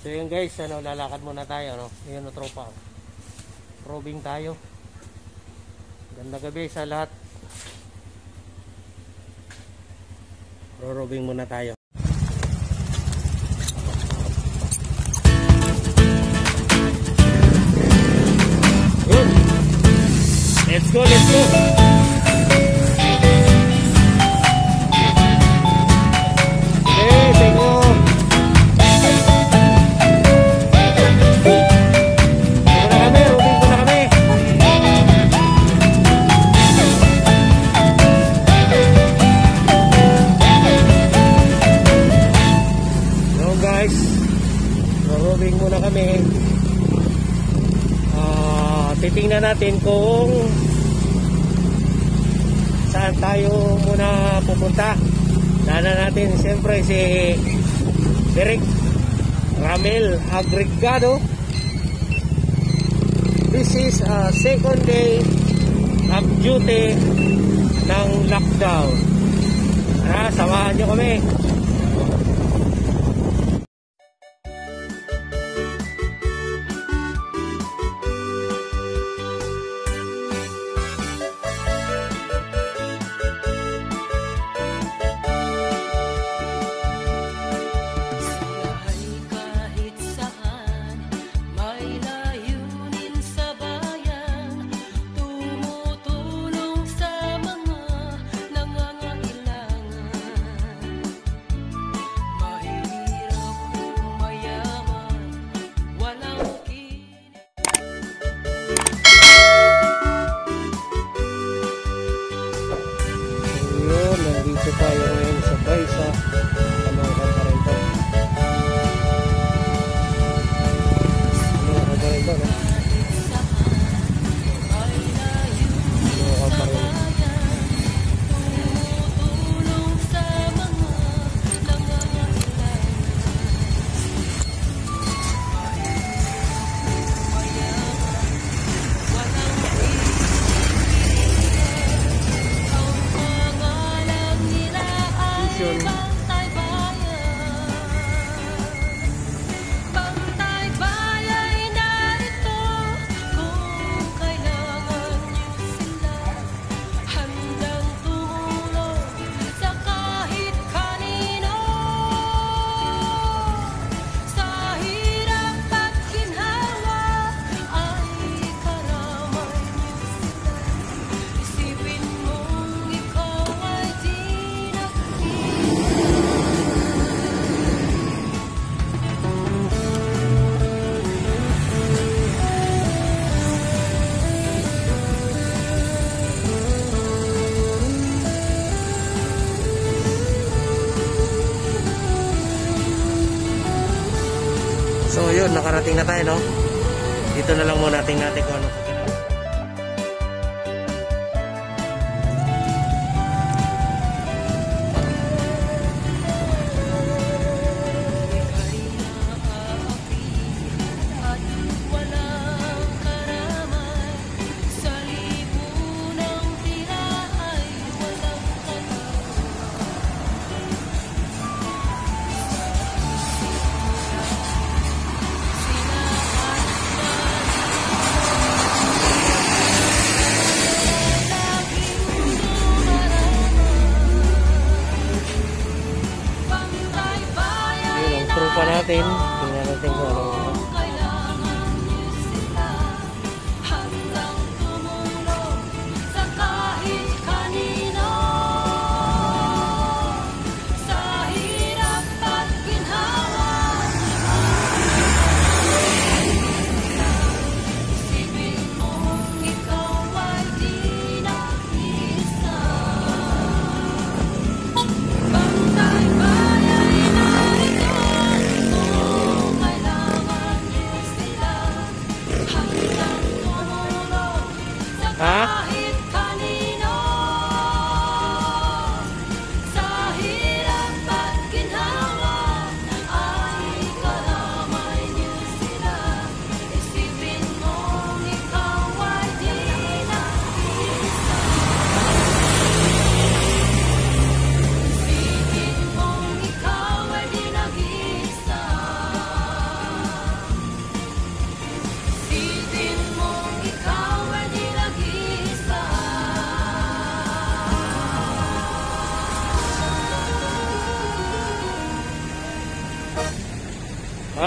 So yun guys, lalakad muna tayo, no? Ayun na tropa. Probing tayo. Ganda gabi sa lahat. Probing muna tayo. Yun. Let's go, let's go. Muna kami. Titingnan natin kung saan tayo muna pupunta. Daanan natin siyempre si Derek Ramel Agregado. This is second day of duty ng lockdown. Samahan nyo kami. Nandito tayo ngayon sa Baysa, Caloocan pa rin to. Caloocan pa rin to, no? Caloocan pa rin. So yun, nakarating na tayo, no? Dito na lang muna tingnan natin kung ano.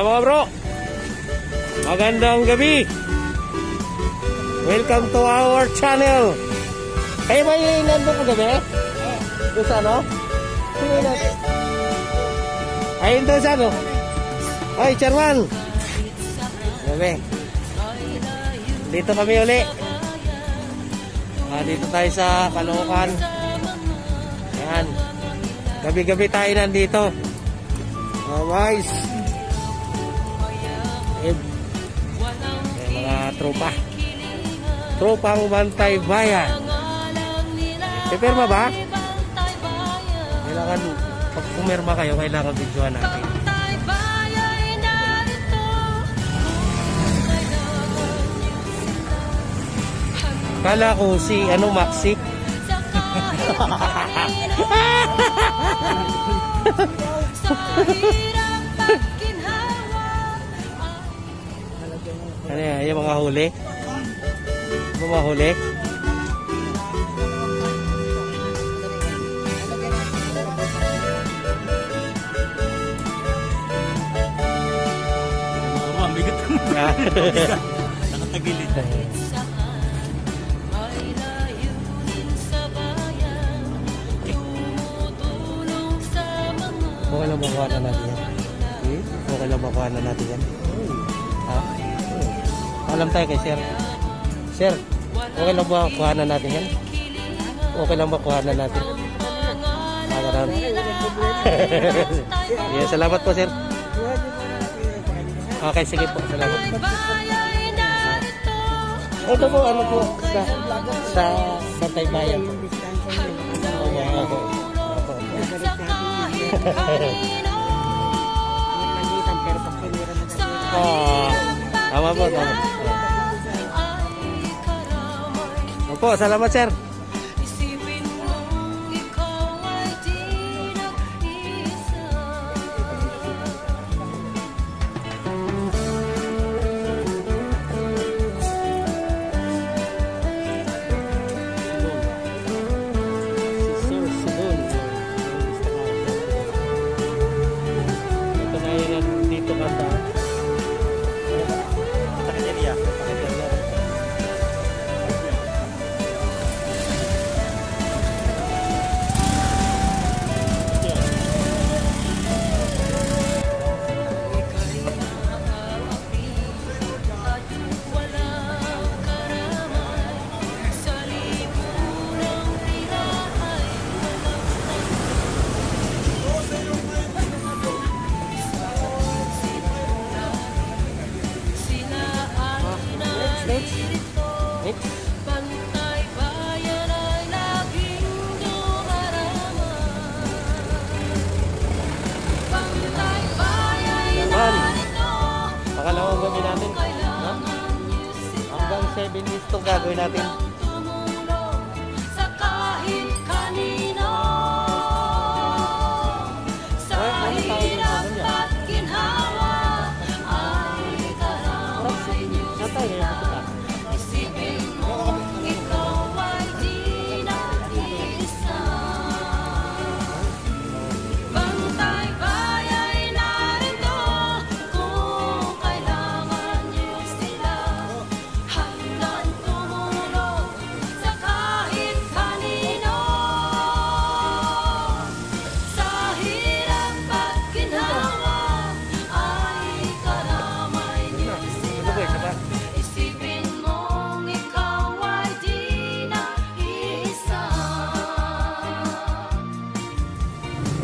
Mga bro, magandang gabi. Welcome to our channel. Kayo ba yung nandun ko gabi? Doon sa ano? Sino yun natin? Ayun doon sa ano? Ay, Chairman. Gabi. Dito kami uli. Dito tayo sa Caloocan. Ayan. Gabi-gabi tayo nandito. Guys. Ayan, mga tropa. Tropang Bantay Bayan. Pipirma ba? Kailangan, pag pumirma kayo, kailangan videoan natin. Kala ko si Maxi. Ano yan? Yung mga huli? Mga huli? Ang bigat ko. Nakatagilid. Okay lang makuha na natin yan. Okay lang makuha na natin yan. Ha? Alam tayo kay Sir. Sir, okay lang makuha na natin yan? Okay lang makuha na natin? Yeah, salamat po, Sir. Okay, sige po. Salamat. Ito po, ano po, sa Bantay Bayan po. Ako. Tama po, tama. Opo, salamat sir. Bantay Bayan ay laging dumarama. Bantay Bayan narito. Pakalawang gabi natin. Hanggang 7 minutes itong gagawin natin. Tumulong sa kahit kanino. Sa hirap at ginhawa ay karamay niyo sila. Isipin mo ikaw ay di nag-iisa. Bantay Bayan narito kung kailangan niyo sila. Handang tumulong sa kahit kanino. Sa hirap at ginhawa ay karamay niyo sila. Isipin mong ikaw ay di nag-iisa.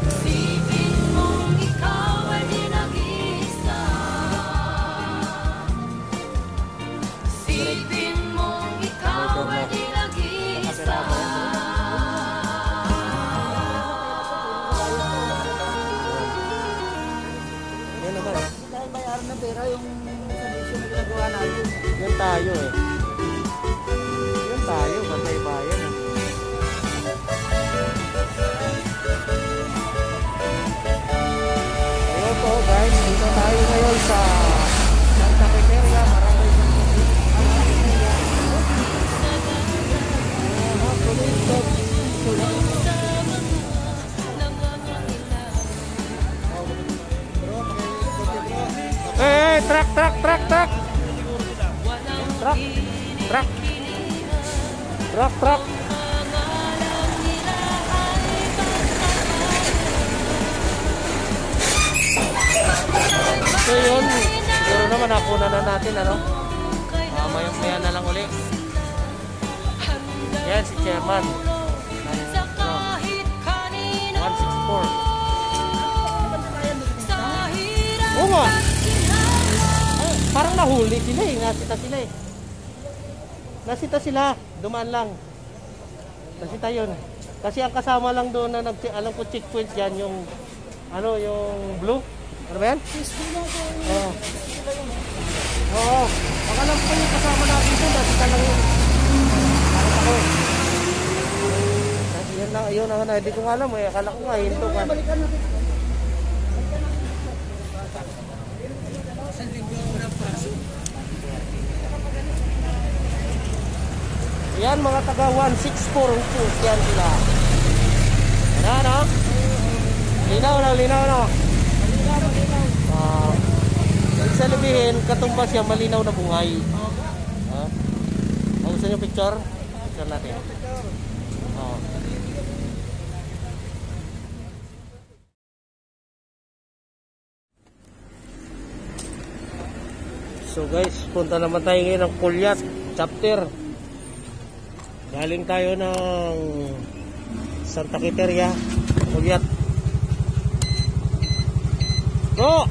Isipin mong ikaw ay di nag-iisa. Isipin mong ikaw ay di nag-iisa. Yan naman. Dahil bayaran ng pera yung service na ginagawa natin. Yan tayo eh. Yan tayo, Bantay Bayan eh. Ayun po guys, dito tayo ngayon sa Santa Quiteria, Barangay Santa truck. Truck. Truck. Truck, truck. So yun, siguro naman nakuna na natin, ano? Maya na lang uli. Yan si Chairman. 164. Oo nga. Parang nahuli sila eh. Nasita sila. Dumaan lang. Nasita yun. Kasi ang kasama lang doon na alam ko checkpoint yan yung ano yung blue. Ano ba yan? Oo. Oo. Baka lang po yung kasama natin doon. Nasita lang yun. Parang ako. Yan lang. Yun ang hindi ko alam eh. Akala ko nga hinto ka. Yan mga taga 164 Hukos. Yan sila. Yan no? Linaw na. Ibig sabihin, katumbas yan, malinaw na buhay. Gusto nyo picture? Picture natin. So guys, punta naman tayo ngayon ng Pulyat chapter. Galing tayo ng Santa Quiteria, Pulyat. Go!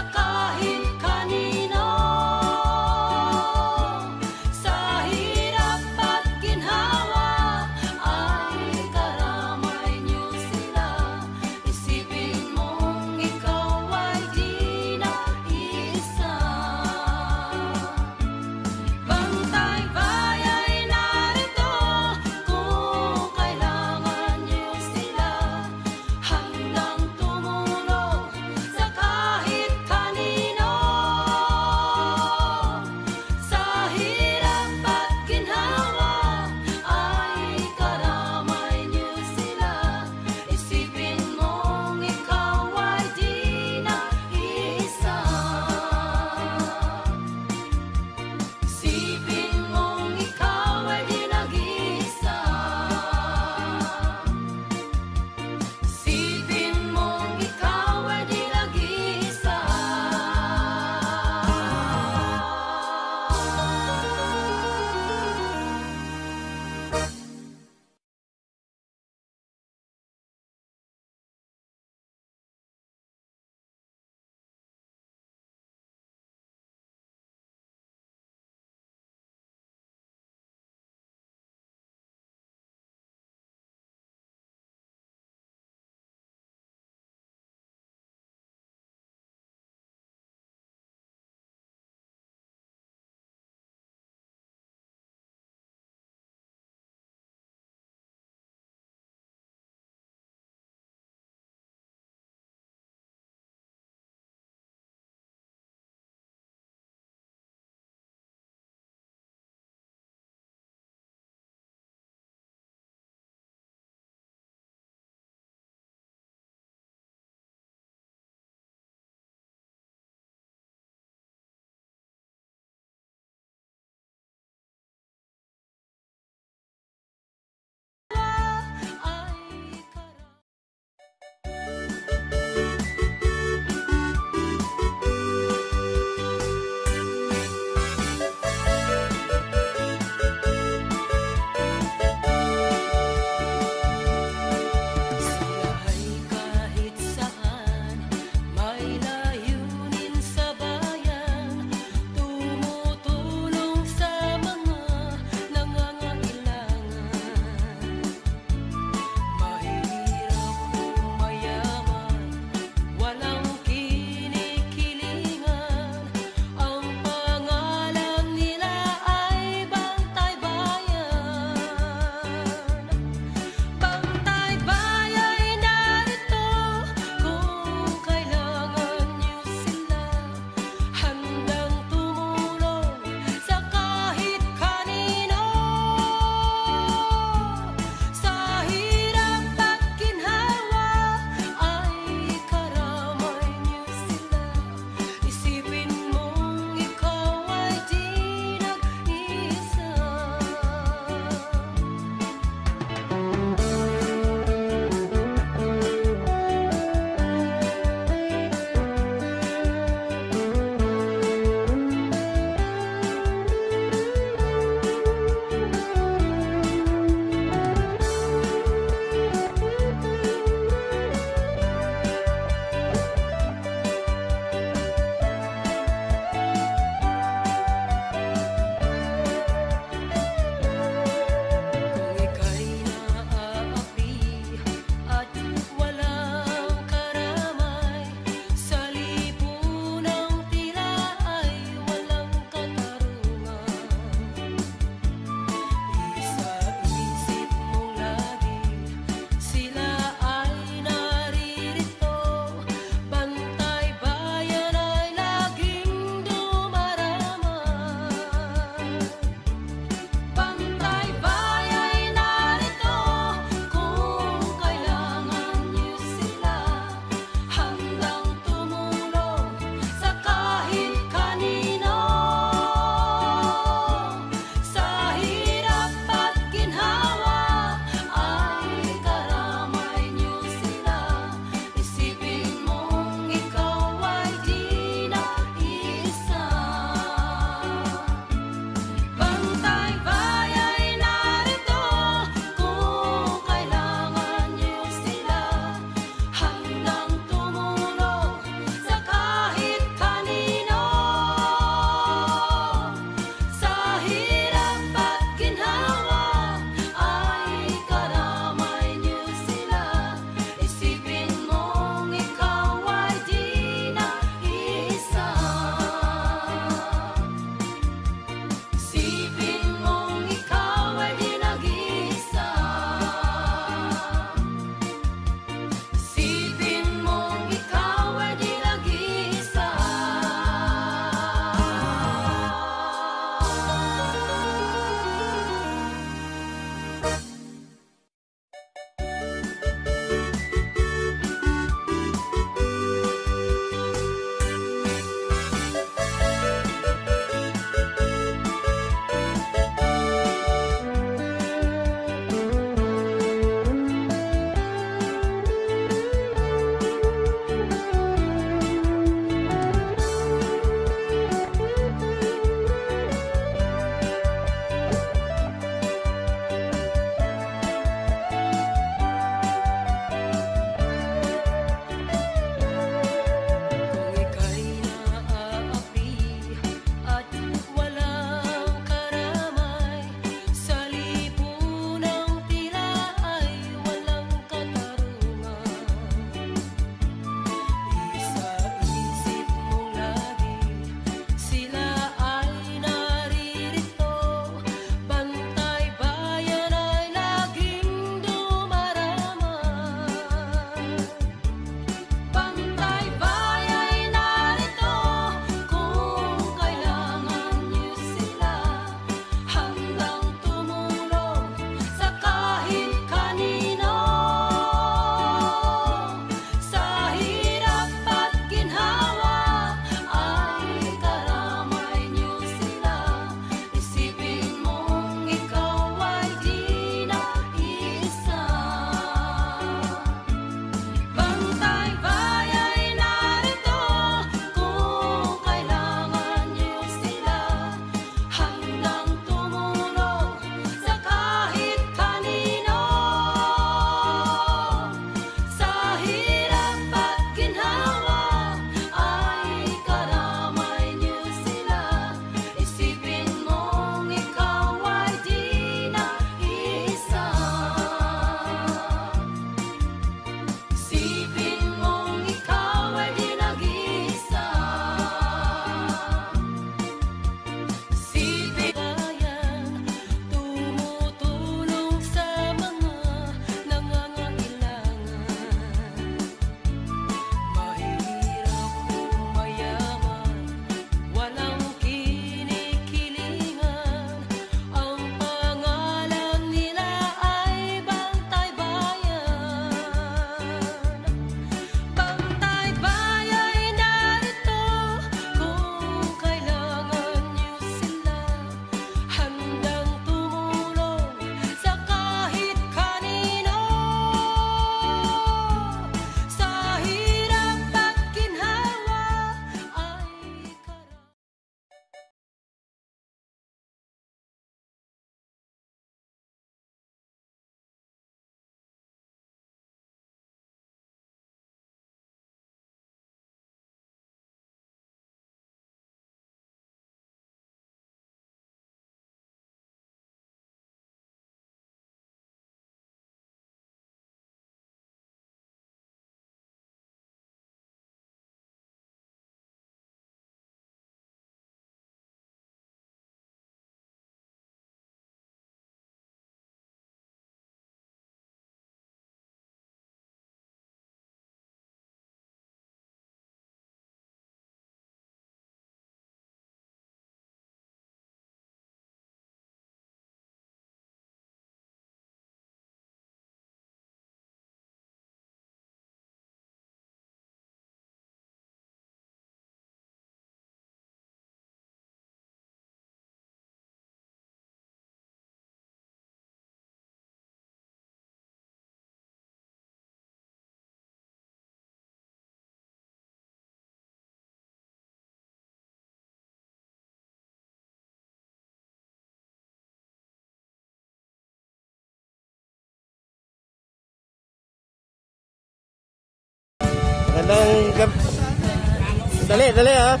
Dali ha.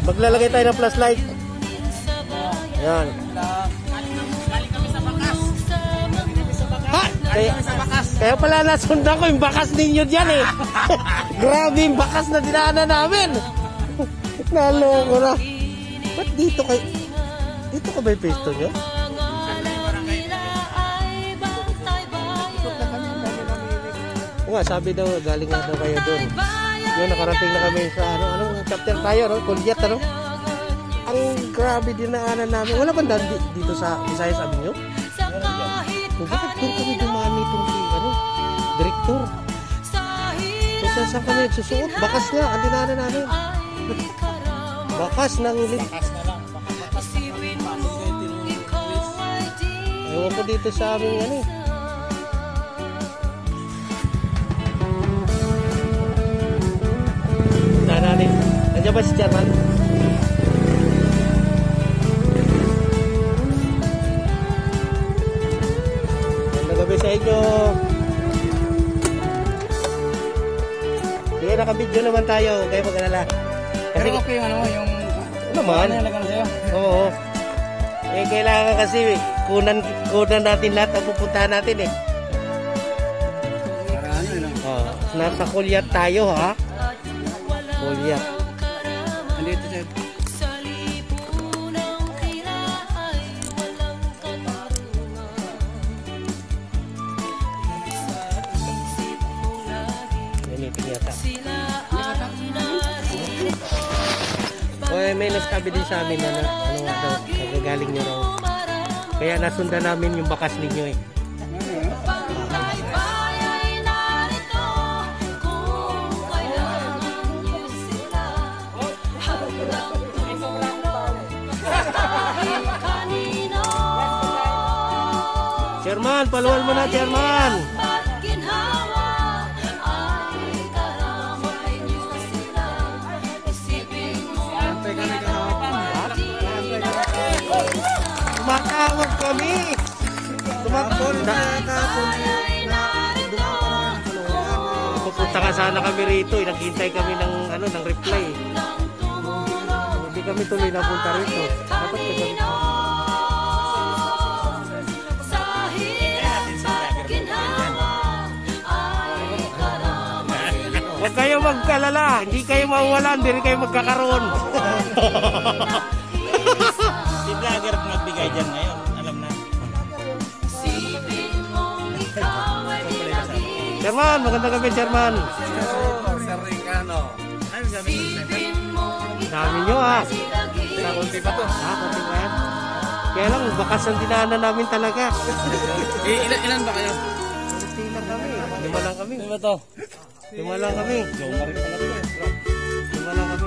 Maglalagay tayo ng flashlight. Yan. Ha! Kaya pala nasundan ko yung bakas ninyo dyan eh. Grabe yung bakas na dinaanan namin. Naloko na. Ba't dito kayo? Dito ka ba yung pesto nyo? O nga, sabi daw, galing nga daw kayo doon. Yun, nakarating na kami sa anong chapter tayo, no? Kulyat, ano? Ang grabe dinaanan namin. Wala ba dito sa Visayas Avenue? Bakit doon kami dumaan nitong direktor? So, saan kami nagsusuot? Bakas nga, ang dinaanan namin. Bakas ng ewan ko dito sa aming ano. Nananin. Nandiyan ba si Chairman? Nagabi sa inyo. Sige, nakabidyo naman tayo. Kaya mag-alala. Pero okay yung ano, yung... Naman. Ano yung sa'yo? Oo. Eh, kailangan kasi kunan natin lahat ang pupuntahan natin eh. Para ano yun? Oh, nasa Kulyat tayo ha. Kulyat. Andito sir. Naniting yata. Oy, may nagsabi din sa amin na ano nga daw, nagagaling nyo raw. Kaya nasundan namin yung bakas ninyo eh. Chairman, paluwal mo na, Chairman. Makawag kami. Tumakbon na kapon. Pupunta ka sana kami rito. Naghintay kami ng ng reply. Hindi kami tuloy napunta rito. Dapat kami. Huwag kayo magkalala. Hindi kayo mawalan. Hindi rin kayo magkakaroon. Si vlogger magbigay dyan ngayon. Alam na. Chairman, magandang gabi, Chairman. Sir Ricardo. Ano sabi mo? Dami nyo ha. Sa konti pa to. Konti pa yan. Kaya lang, bakas ang dinaanan namin talaga. Ilan ba kayo? Lima kami. Lima lang kami. Ano ba to? Lima lang kami. Lima lang kami.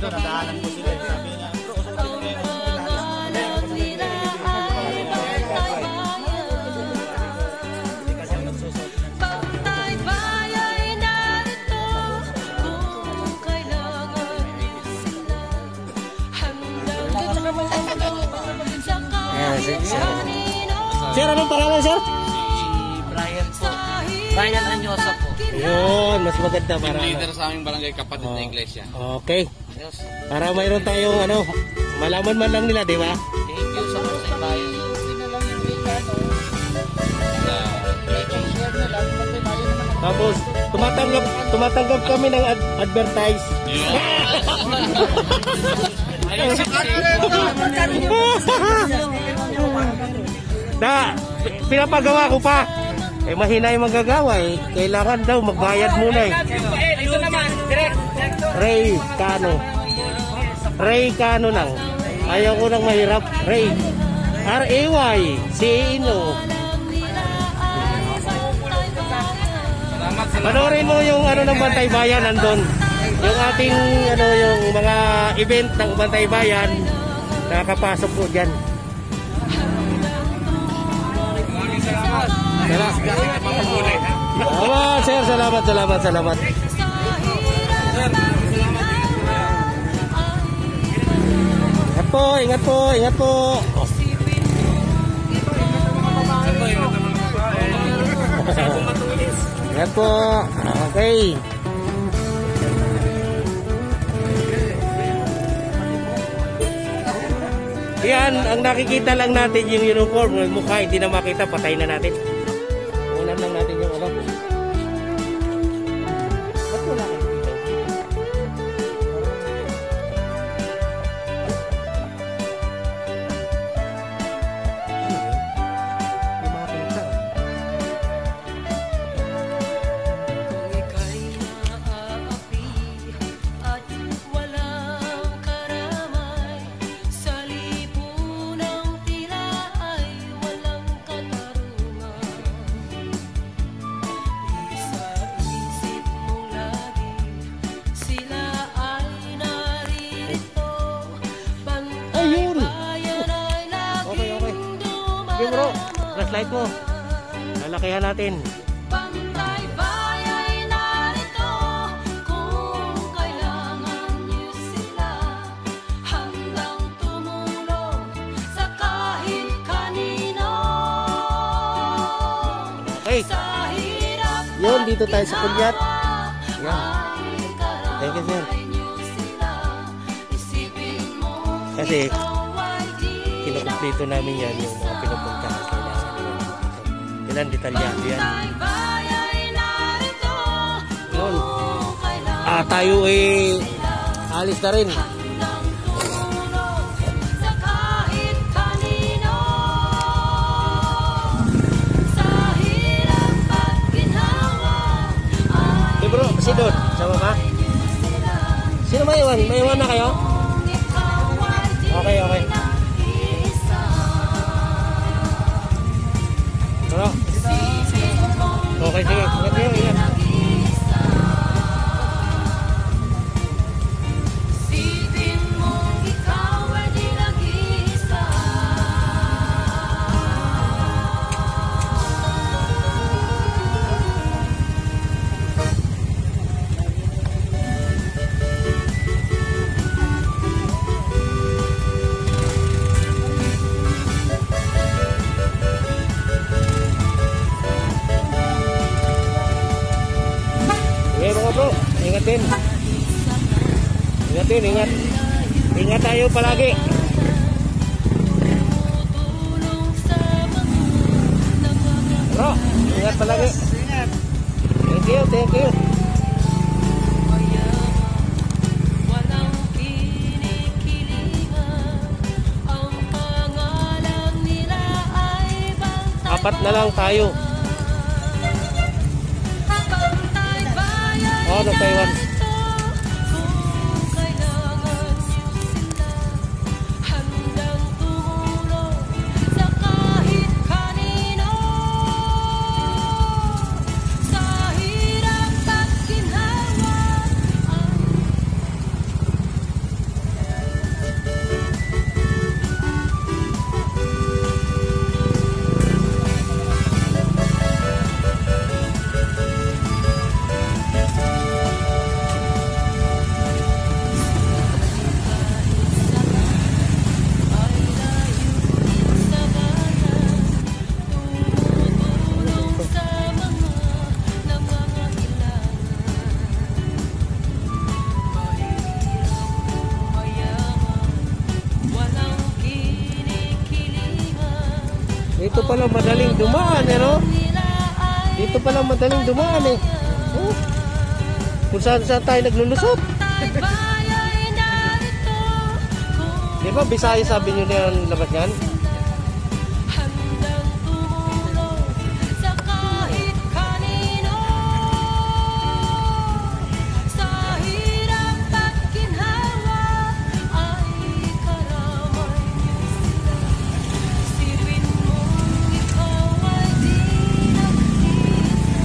Nadaanan ko sila. Sabi niya, bro, usutin mo ngayon. Hindi kasi ang nagsusot. Sir, anong pangalan, sir? Si Brian po. Brian Anyosa po. Yun, mas maganda para. Leader sa aming barangay kapatid na iglesia. Okay. Para mayroon tayong malaman man lang nila, di ba? Thank you sa mga bayan. Tapos, tumatanggap kami ng advertise. Pinapagawa ko pa. Eh, mahina yung magagawa eh. Kailangan daw magbayad muna eh. Ito naman, direct. Ray Cano lang. Ayaw ko nang mahirap. Ray. R-A-Y. C-I-N-O. Panoorin mo yung ng Bantay Bayan nandun. yung ating ano yung mga event ng Bantay Bayan nakakapasok po diyan. Salamat sir, salamat. Ingat po. Ingat po. Okay. Yan, ang nakikita lang natin yung uniform, yung mukha hindi na makita, patay na natin. Unan lang natin yung ano. Ba't wala kayo dito? Hindi makakita. Kung ika'y naaapi at walang karamay, sa lipunang tila ay walang katarungan. Isa-isip mong lagi, sila ay naririto. Ayun! Pantay-bayan ay Okay. laging Sige bro, flashlight mo. Lalakihan natin. Pantay Bayan narito kung kailangan niyo sila, handang tumulong sa kahit kanino. Okay. Sa hirap Yun, dito tayo sa Pulyat. ay Thank you, sir. karamay niyo sila. Isipin mo Kasi, ikaw ay di kinukumpleto namin yan yung mga pinupuntahan kailangan nila. Ilan detalyado yan. Pantay Bayan narito Yun. kung kailangan Tayo alis na rin. handang tumulong sa kahit kanino. Sa hirap at ginhawa ay Hey bro, si Don, sama ba? sila. Sino may iwan? May iwan na kayo? Kung ikaw ay di Okay. nag-iisa, Bro, isipin mong okay, sige. Ingat kayo, ingat. nag-iisa. Isipin mong ikaw ay di nag-iisa. Sige mga bro, ingat din. Ingat. Ingat tayo palagi. Tumutulong sa mga nangangailangan. Bro, ingat palagi. Thank you. Walang kinikilingan, ang pangalan nila ay Bantay Apat na lang tayo. Bantay Bayan Oh, no, Taiwan. narito kung kailangan niyo sila, handang tumulong sa kahit kanino. Sa hirap at ginhawa ay tumutulong sa mga nangangailangan. Mahirap o mayaman, walang kinikilingan. Dito pala madaling dumaan, no? Nila ay Dito pala madaling dumaan Oh. Kung saan tayo naglulusot. Bantay Bayan narito kung Di ba Bisaya sabi nyo na yung labas yan? handang tumulong sa kahit kanino. Sa hirap at ginhawa ay karamay niyo sila. Isipin mong ikaw ay di nag-iisa.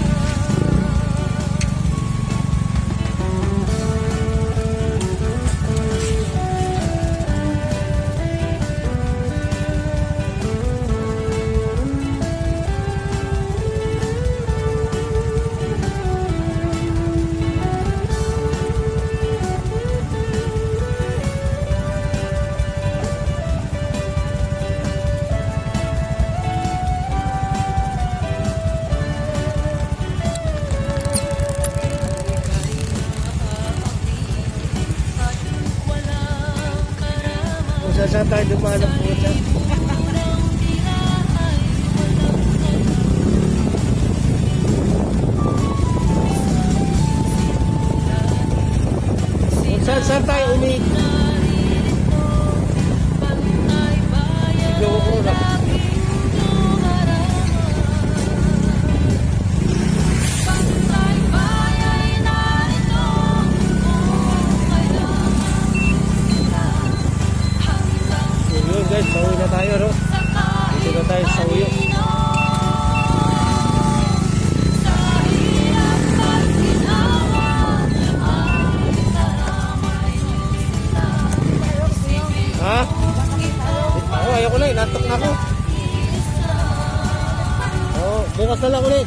dumaan ang puta. Saan tayo umi? Siglo ko na. Yun guys, pauwi na tayo, no? Dito na tayo sa uyo. Ha? Oo, ayoko na, natok na ako. Oo, bukas na lang ulit.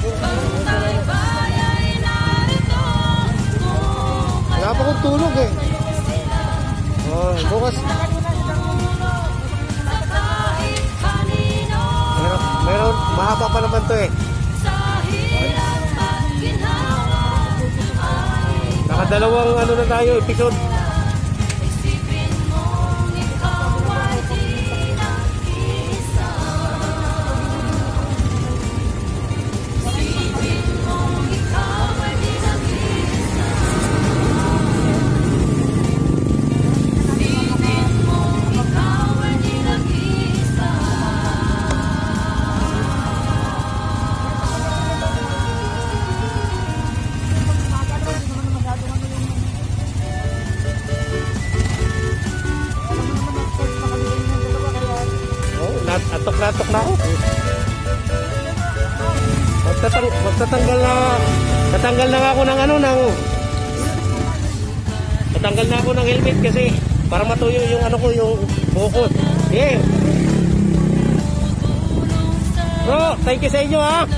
Wala pa akong tulog eh. Oo, bukas. Meron, mahaba pa naman to eh. Nakadalawang ano na tayo, episode. Atok na ako. Tatanggal na ako ng ano tatanggal na ako ng helmet kasi para matuyo yung ano ko, yung bukod. Yeah. Bro, thank you sa inyo ha.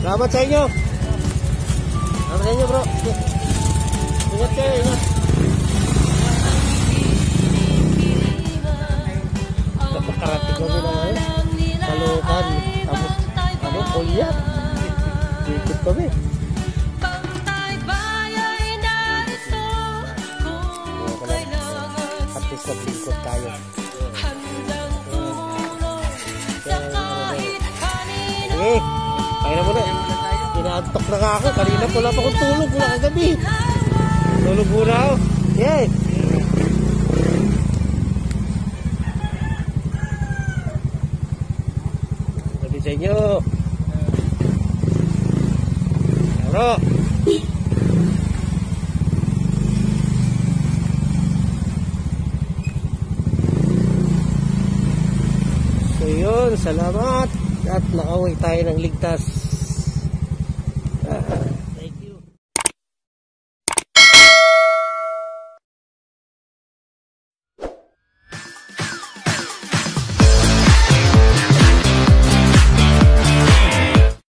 Salamat sa inyo. Salamat sa inyo bro. Ingat kayo, ingat. Karating kami na ngayon. Kalukan. Tapos, ano, kulyat. Dikit kami. At least naglingkod tayo. Sige, kaya na muna. Inaantok na nga ako. Kanina wala pa akong tulog. Wala kagabi. Tulog muna ako. Yay! Sa inyo. Ano? So yun, salamat at nakauwi tayo ng ligtas.